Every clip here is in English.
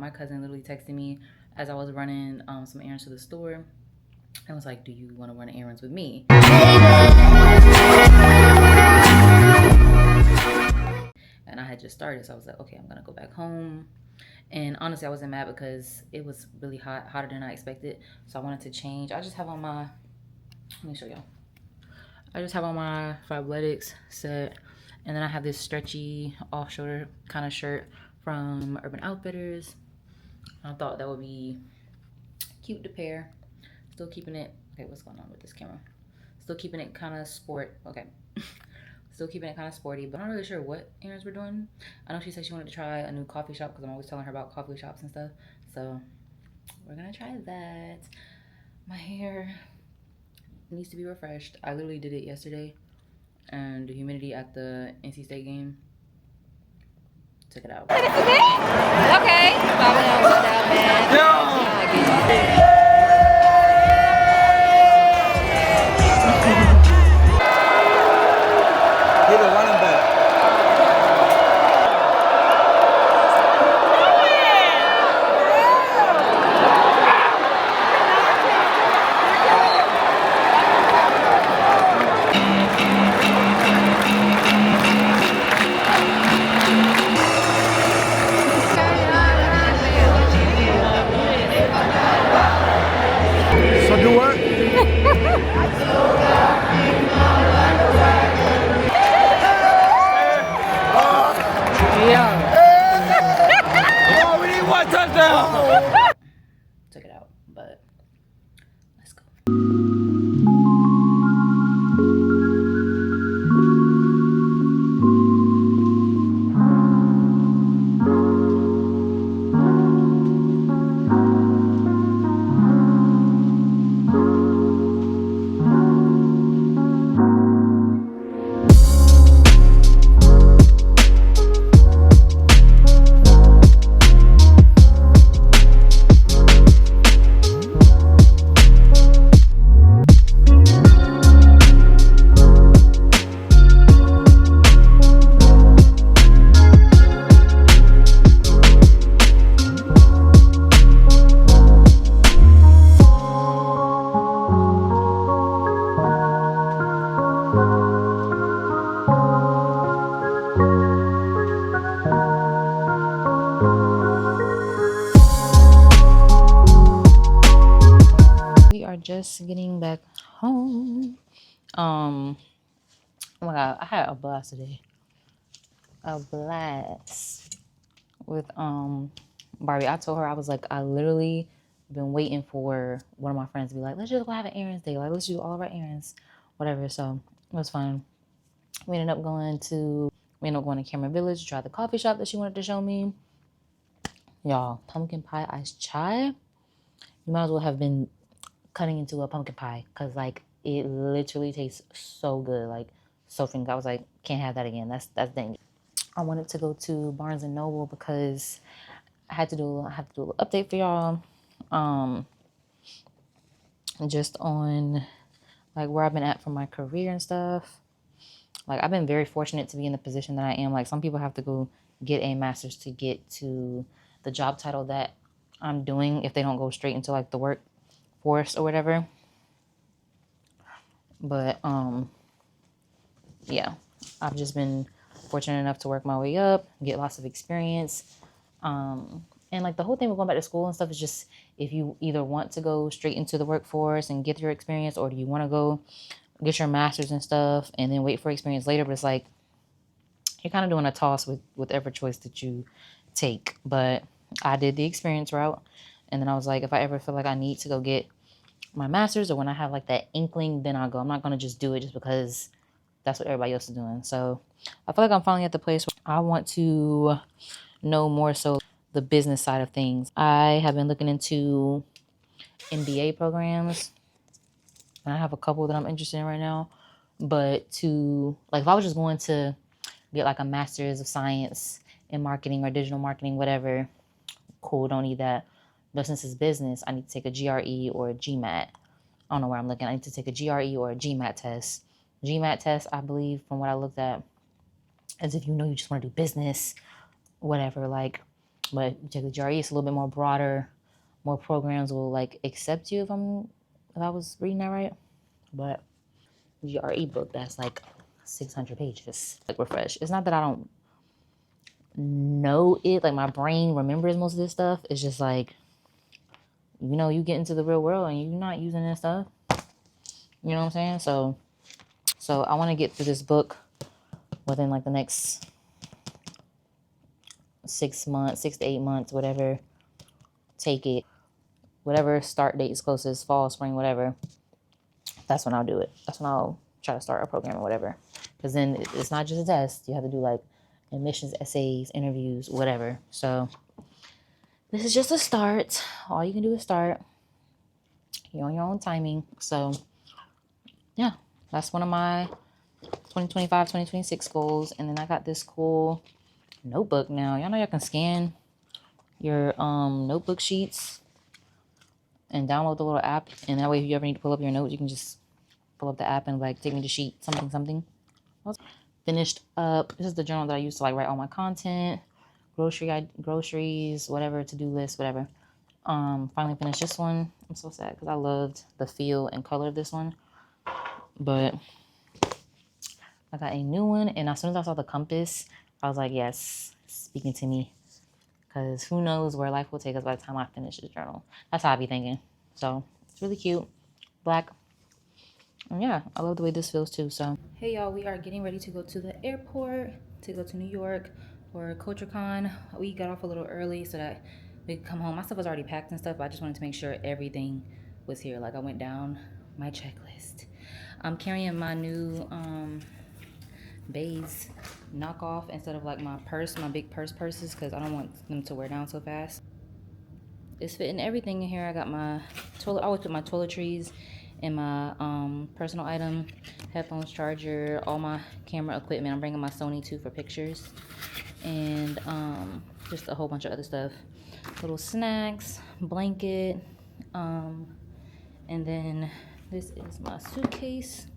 My cousin literally texted me as I was running some errands to the store and was like, do you want to run errands with me? And I had just started, so I was like, okay, I'm gonna go back home. And honestly, I wasn't mad because it was really hot, hotter than I expected. So I wanted to change. I just have on my, let me show y'all. I just have on my Fabletics set, and then I have this stretchy off-shoulder kind of shirt from Urban Outfitters. I thought that would be cute to pair. Still keeping it, okay, what's going on with this camera? Still keeping it kind of sport, okay. Still keeping it kind of sporty, but I'm not really sure what errands we're doing. I know she said she wanted to try a new coffee shop because I'm always telling her about coffee shops and stuff. So we're gonna try that. My hair needs to be refreshed. I literally did it yesterday, and the humidity at the NC State game took it out. Okay. Bobbing out with that, man. He's a running back. So do what? Oh, we need one touchdown. Took it out, but let's go. Just getting back home. Oh my god, I had a blast today. A blast with Barbie. I told her, I was like, I literally been waiting for one of my friends to be like, let's just go have an errands day. Like, let's do all of our errands, whatever. So it was fun. We ended up going to Cameron Village to try the coffee shop that she wanted to show me. Y'all, pumpkin pie iced chai. You might as well have been cutting into a pumpkin pie because like it literally tastes so good, like so freaking good. I was like, can't have that again. That's dangerous. I wanted to go to Barnes and Noble because I have to do a little update for y'all, just on like where I've been at for my career and stuff. Like I've been very fortunate to be in the position that I am. Like some people have to go get a master's to get to the job title that I'm doing if they don't go straight into like the workforce or whatever. But yeah, I've just been fortunate enough to work my way up, get lots of experience. And like the whole thing with going back to school and stuff is just if you either want to go straight into the workforce and get your experience, or do you want to go get your master's and stuff and then wait for experience later. But it's like you're kind of doing a toss with whatever choice that you take. But I did the experience route, and then I was like, if I ever feel like I need to go get my master's, or when I have like that inkling, then I'll go. I'm not going to just do it just because that's what everybody else is doing. So I feel like I'm finally at the place where I want to know more so the business side of things. I have been looking into MBA programs, and I have a couple that I'm interested in right now. But to like, if I was just going to get like a master's of science in marketing or digital marketing, whatever, cool, don't need that. But since it's business, I need to take a GRE or a GMAT. I don't know where I'm looking. I need to take a GRE or a GMAT test. GMAT test, I believe, from what I looked at, as if you know you just want to do business, whatever. Like But you take the GRE, it's a little bit more broader. More programs will like accept you if I was reading that right. But GRE book that's like 600 pages. Like refresh. It's not that I don't know it, like my brain remembers most of this stuff. It's just like, you know, you get into the real world and you're not using this stuff. You know what I'm saying? So I want to get through this book within like the next 6 months, 6 to 8 months, whatever. Take it, whatever start date is closest, fall, spring, whatever. That's when I'll do it. That's when I'll try to start a program or whatever. Because then it's not just a test. You have to do like admissions, essays, interviews, whatever. So this is just a start. All you can do is start. You're on your own timing. So yeah, that's one of my 2025, 2026 goals. And then I got this cool notebook now. Y'all know y'all can scan your notebook sheets and download the little app. And that way if you ever need to pull up your notes, you can just pull up the app and like take me to sheet something. Finished up. This is the journal that I used to like write all my content, groceries, whatever, to-do list, whatever. Finally finished this one. I'm so sad because I loved the feel and color of this one. But I got a new one, and as soon as I saw the compass, I was like, yes, speaking to me. Because who knows where life will take us by the time I finish this journal. That's how I be thinking. So it's really cute. Black. And yeah, I love the way this feels too. So hey y'all, we are getting ready to go to the airport to go to New York for CultureCON. We got off a little early so that we could come home. My stuff was already packed and stuff, but I just wanted to make sure everything was here. Like I went down my checklist. I'm carrying my new Bays knockoff instead of like my big purses, because I don't want them to wear down so fast. It's fitting everything in here. I got my toilet. I always put my toiletries in my personal item, headphones, charger, all my camera equipment. I'm bringing my Sony too for pictures, and just a whole bunch of other stuff. Little snacks, blanket, and then this is my suitcase.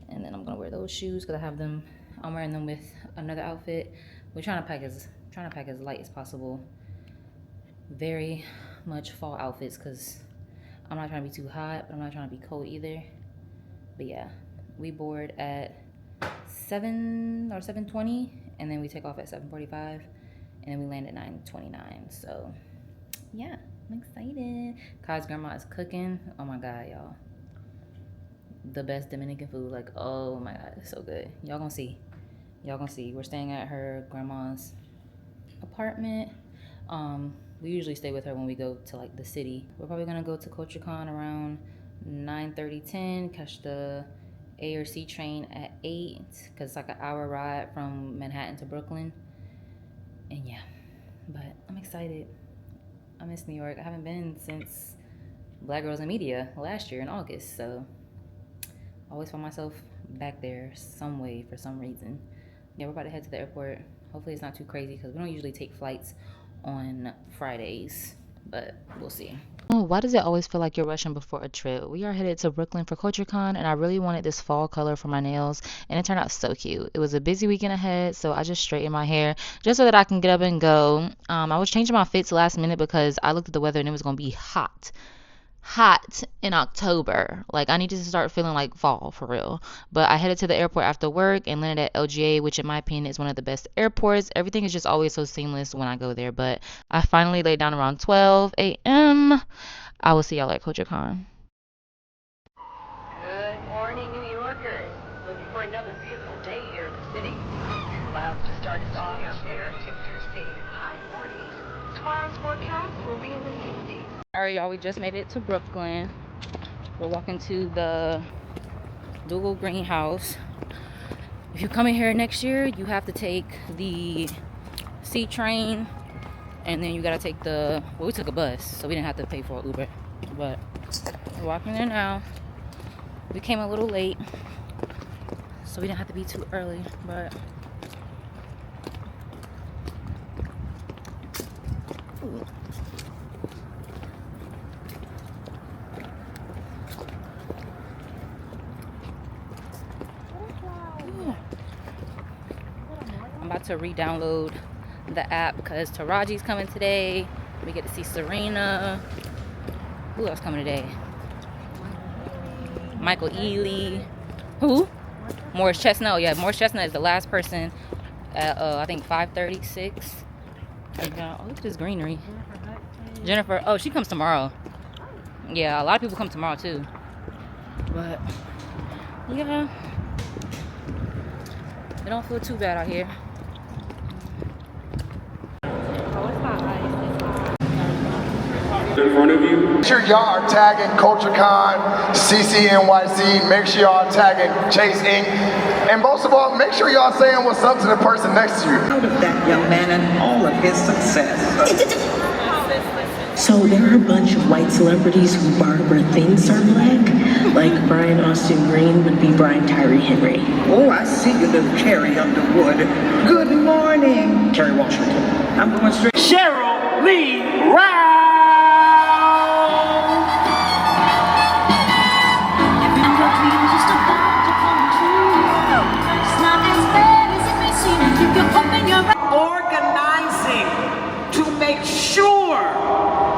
And then I'm gonna wear those shoes because I have them. I'm wearing them with another outfit. We're trying to pack as light as possible. Very much fall outfits because I'm not trying to be too hot, but I'm not trying to be cold either. But yeah, we board at 7 or 7:20, and then we take off at 7:45, and then we land at 9:29. So yeah, I'm excited. Kai's grandma is cooking. Oh my God, y'all. The best Dominican food. Like, oh my God, it's so good. Y'all gonna see. We're staying at her grandma's apartment. We usually stay with her when we go to like the city. We're probably gonna go to CultureCON around 9:30, 10, catch the A or C train at 8, because it's like an hour ride from Manhattan to Brooklyn. And yeah, but I'm excited. I miss New York. I haven't been since Black Girls in Media last year in August, so I always find myself back there some way for some reason. Yeah, we're about to head to the airport. Hopefully it's not too crazy because we don't usually take flights on Fridays, but we'll see. Oh, why does it always feel like you're rushing before a trip? We are headed to Brooklyn for CultureCON, and I really wanted this fall color for my nails, and it turned out so cute. It was a busy weekend ahead, so I just straightened my hair just so that I can get up and go. I was changing my fits last minute because I looked at the weather and it was going to be hot in October. Like, I needed to start feeling like fall for real. But I headed to the airport after work and landed at LGA, which in my opinion is one of the best airports. Everything is just always so seamless when I go there. But I finally laid down around 12 a.m. I will see y'all at CultureCON. Good morning, New Yorkers. Looking for another beautiful day here in the city. Clouds to start us off out there. Temperatures staying high 40s. Tomorrow's forecast will be in the 60s. All right, y'all, we just made it to Brooklyn. We're walking to the Dougal Greenhouse. If you're coming here next year, you have to take the C train, and then you gotta take we took a bus, so we didn't have to pay for an Uber. But we're walking there now. We came a little late, so we didn't have to be too early, but ooh. I'm about to re-download the app because Taraji's coming today. We get to see Serena. Who else coming today? Michael Ealy. Who? Morris Chestnut. Yeah, Morris Chestnut is the last person at I think 5:36. Oh, look at this greenery. Jennifer. Oh, she comes tomorrow. Yeah, a lot of people come tomorrow too. But yeah, it don't feel too bad out here. In front of you. Make sure y'all are tagging CultureCON, CCNYC. Make sure y'all are tagging Chase Inc. And most of all, make sure y'all saying what's up to the person next to you. Proud of that young man and all of his success. So there are a bunch of white celebrities who Barbara thinks are black. Like Brian Austin Green would be Brian Tyree Henry. Oh, I see you, little Carrie Underwood. Good morning. Kerry Washington. I'm going straight. Cheryl Lee Rowell. Organizing to make sure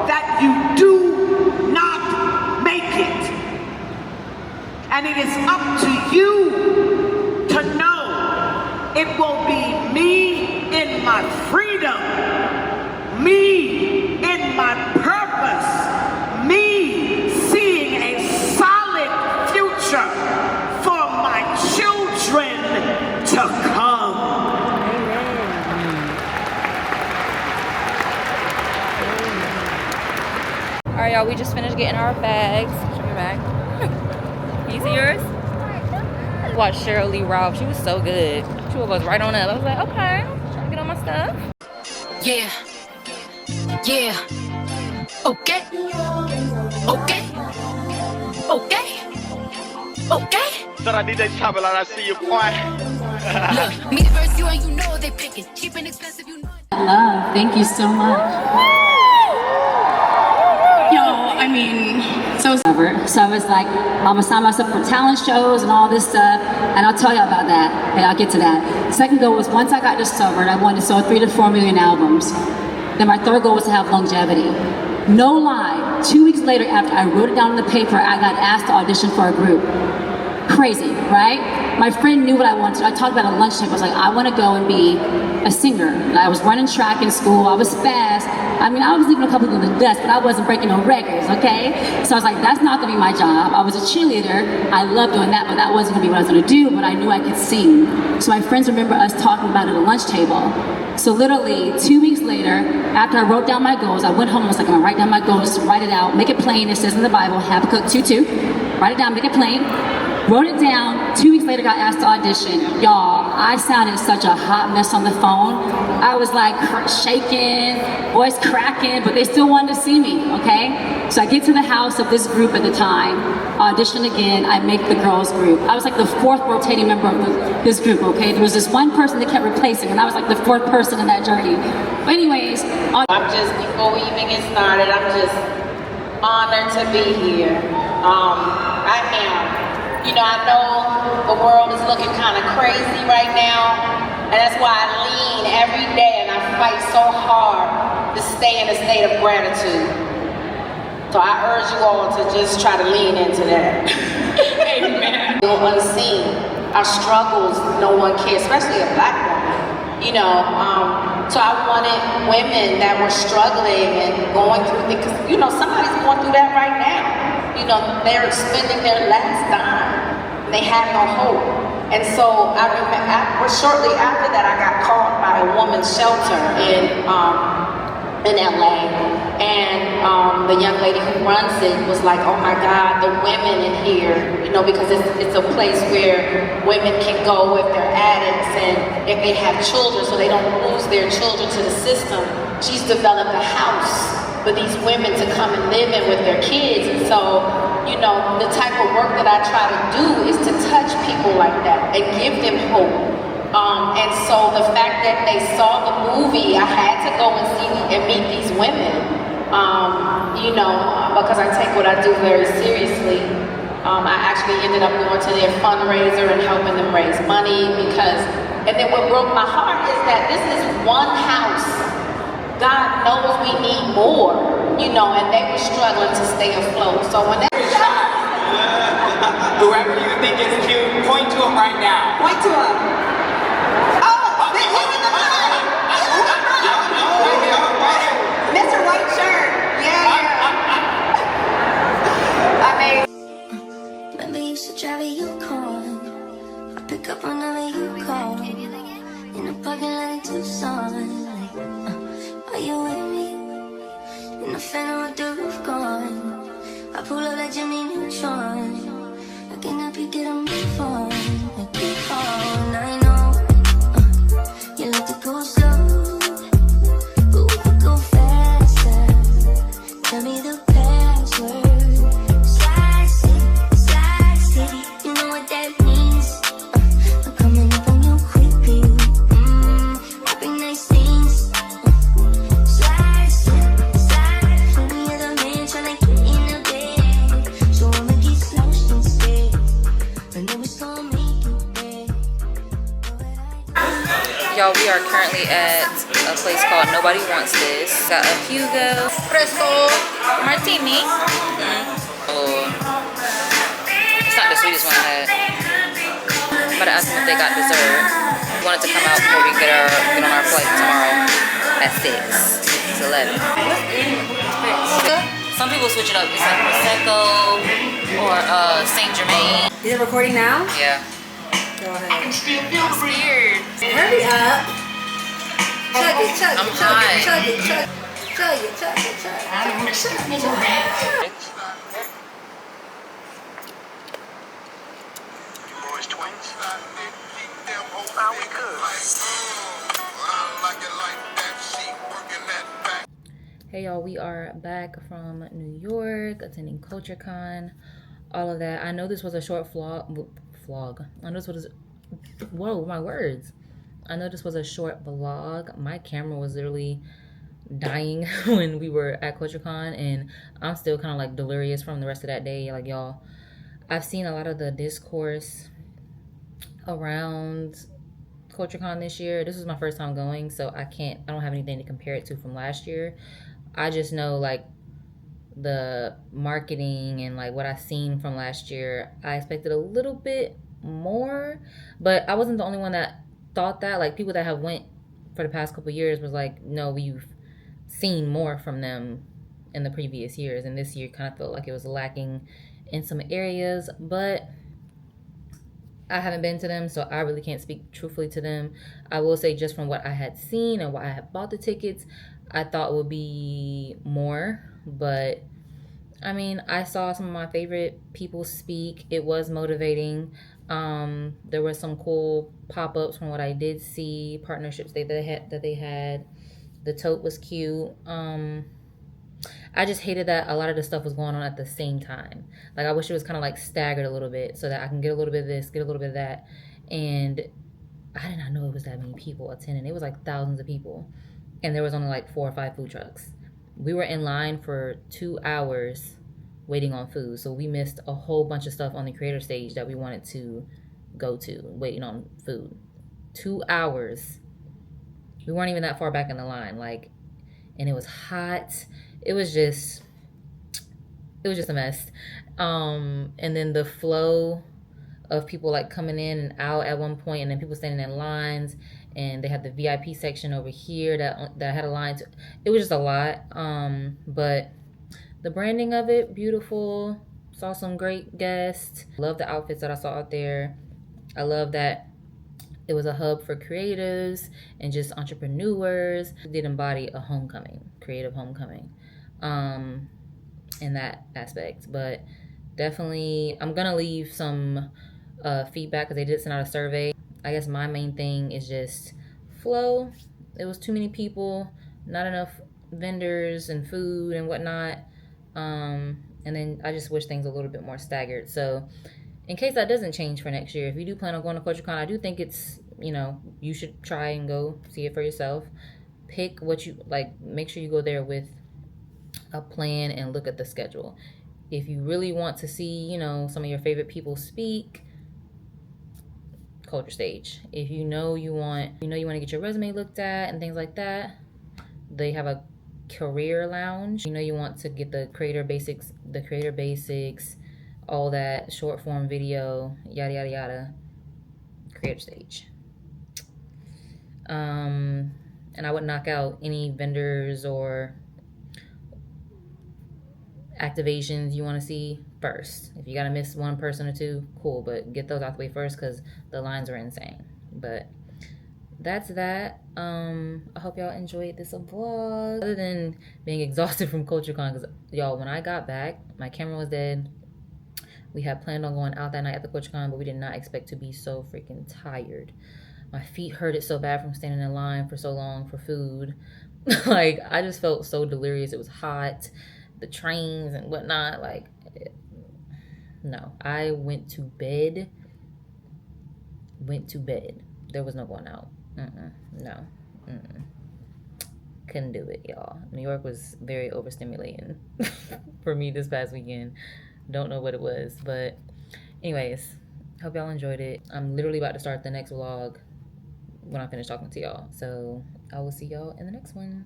that you do not make it. And it is up to you to know it will be me in my freedom, me in my purpose, me seeing a solid future for my children to come. All right, y'all, we just finished getting our bags. Show your bag. Can you see yours? We watched Cheryl Lee Ralph. She was so good. She woke us right on up. I was like, okay, trying to get on my stuff. Yeah. Yeah. Okay. Okay. Okay. Okay. Thought I did that chopper like I see you, boy. Look, me versus you and you know they picking. Cheap and expensive, you know. Love, thank you so much. Yo, I mean, so I was like, I'm gonna sign myself for talent shows and all this stuff, and I'll tell you about that, and I'll get to that. Second goal was once I got discovered, I wanted to sell 3 to 4 million albums. Then my third goal was to have longevity. No lie, 2 weeks later after I wrote it down on the paper, I got asked to audition for a group. Crazy, right? My friend knew what I wanted. I talked about a lunch table. I was like, I want to go and be a singer. I was running track in school. I was fast. I mean, I was leaving a couple people in the dust, but I wasn't breaking no records, okay? So I was like, that's not going to be my job. I was a cheerleader. I loved doing that, but that wasn't going to be what I was going to do, but I knew I could sing. So my friends remember us talking about it at a lunch table. So literally 2 weeks later, after I wrote down my goals, I went home and was like, I'm gonna write down my goals, write it out, make it plain. It says in the Bible, Habakkuk 2:2. Write it down, make it plain. Wrote it down, 2 weeks later got asked to audition. Y'all, I sounded such a hot mess on the phone. I was like shaking, voice cracking, but they still wanted to see me, okay? So I get to the house of this group at the time, audition again, I make the girls group. I was like the 4th rotating member of this group, okay? There was this one person that kept replacing, and I was like the 4th person in that journey. But anyways, I'm just, before we even get started, I'm just honored to be here. I am. You know, I know the world is looking kind of crazy right now, and that's why I lean every day and I fight so hard to stay in a state of gratitude. So I urge you all to just try to lean into that. Amen. Unseen, our struggles, no one cares, especially a black woman. You know, so I wanted women that were struggling and going through things, because, you know, somebody's going through that right now. You know, they're spending their last dime. They have no hope. And so I remember shortly after that, I got called by a woman's shelter in LA. And the young lady who runs it was like, oh my God, the women in here, you know, because it's a place where women can go if they're addicts and if they have children so they don't lose their children to the system. She's developed a house for these women to come and live in with their kids. And so, you know, the type of work that I try to do is to touch people like that and give them hope. And so the fact that they saw the movie, I had to go and see and meet these women, you know, because I take what I do very seriously. I actually ended up going to their fundraiser and helping them raise money because And then what broke my heart is that this is one house. God knows we need more, you know, and they were struggling to stay afloat. So when whoever you think is cute, point to him right now. Point to him. Oh, he's in the front. Mr. White Shirt. Yeah. I mean. Remember you used to drive a Yukon. I pick up whenever you call. In the parking lot in Tucson. Are you with me? In the phantom with the roof gone. I pull up like Jimmy Neutron. I cannot be getting move on. I keep on. I know you like to go slow, but we could go faster. Tell me the password. Slide city, you know what that means. I'm coming up on you quickly. Rapping nice things. Slide city, me as a man tryna get in the bed. So I'ma get slouched instead. I know it's gonna make you bad. Y'all, we are currently at a place called Nobody Wants This. Got a Hugo Espresso Martini. Oh, it's not the sweetest one I had. I'm about to ask them if they got dessert. We wanted to come out before we get on our flight tomorrow at 6. It's 11. Some people switch it up. It's like Prosecco or Saint Germain. Is it recording now? Yeah. Go ahead. I'm scared. Hurry up. Chug it, chug I'm it, chug hot. it, chug it, chug it, chug it, chug it, chug it, chug it. Hey y'all, we are back from New York, attending CultureCON, all of that. I know this was a short vlog. I know this was, whoa, my words. I know this was a short vlog. My camera was literally dying when we were at CultureCON, and I'm still kind of like delirious from the rest of that day. Like y'all, I've seen a lot of the discourse around CultureCON this year. This is my first time going, so I don't have anything to compare it to from last year. I just know like the marketing and like what I've seen from last year, I expected a little bit more, but I wasn't the only one that thought that. Like people that have went for the past couple years was like, no, we've seen more from them in the previous years, and this year kind of felt like it was lacking in some areas. But I haven't been to them, so I really can't speak truthfully to them. I will say just from what I had seen and why I had bought the tickets, I thought would be more. But I mean, I saw some of my favorite people speak. It was motivating. There were some cool pop-ups from what I did see, partnerships that they had. The tote was cute. I just hated that a lot of the stuff was going on at the same time. Like I wish it was kind of like staggered a little bit so that I can get a little bit of this, get a little bit of that. And I did not know it was that many people attending. It was like thousands of people. And there was only like 4 or 5 food trucks. We were in line for 2 hours waiting on food. So we missed a whole bunch of stuff on the creator stage that we wanted to go to, waiting on food. 2 hours. We weren't even that far back in the line. Like, and it was hot. It was just a mess. And then the flow of people like coming in and out at one point, and then people standing in lines, and they had the VIP section over here that had a line to. It was just a lot. But the branding of it, beautiful. Saw some great guests. Love the outfits that I saw out there. I love that it was a hub for creatives and just entrepreneurs. It did embody a homecoming, creative homecoming, in that aspect. But definitely, I'm gonna leave some feedback because they did send out a survey. I guess my main thing is just flow. It was too many people, not enough vendors and food and whatnot. And then I just wish things a little bit more staggered. So in case that doesn't change for next year, if you do plan on going to CultureCON, I do think it's, you should try and go see it for yourself. Pick what you like. Make sure you go there with a plan and look at the schedule. If you really want to see, some of your favorite people speak, Culture Stage. If you know you want to get your resume looked at and things like that, they have a career lounge. You want to get the creator basics, all that short form video, yada yada yada. Creator Stage. And I would knock out any vendors or activations you want to see first. If you gotta miss one person or two, cool, but get those out the way first because the lines are insane. But that's that. I hope y'all enjoyed this vlog. Other than being exhausted from CultureCon, because y'all, when I got back, my camera was dead. We had planned on going out that night at the CultureCon, but we did not expect to be so freaking tired. My feet hurted so bad from standing in line for so long for food. Like, I just felt so delirious. It was hot, the trains and whatnot. Like, no. I went to bed. There was no going out. No. Couldn't do it, y'all. New York was very overstimulating for me this past weekend. Don't know what it was, but anyways, hope y'all enjoyed it. I'm literally about to start the next vlog when I finish talking to y'all. So I will see y'all in the next one.